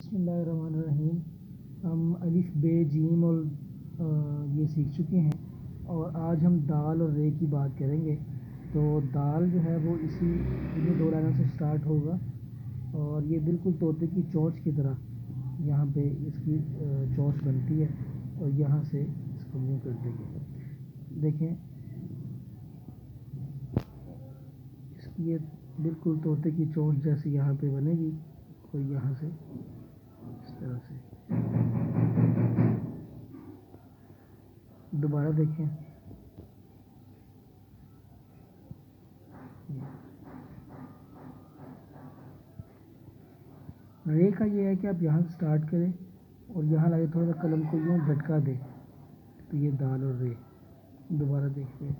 बिस्मिल्लाहिर्रहमानिर्रहीम। हम अलिफ बे जीम और ये सीख चुके हैं और आज हम दाल और रे की बात करेंगे। तो दाल जो है वो इन्हीं दो लाइनों से स्टार्ट होगा और ये बिल्कुल तोते की चोंच की तरह यहाँ पे इसकी चोंच बनती है और यहाँ से इसको यूँ कर देंगे। देखें इसकी ये बिल्कुल तोते की चोंच जैसी यहाँ पे बनेगी और यहाँ से इस तरह से दोबारा देखें। रे का ये है कि आप यहाँ से स्टार्ट करें और यहाँ लगे थोड़ा सा कलम को यूँ झटका दें तो ये दाल और रे। दोबारा देखिए।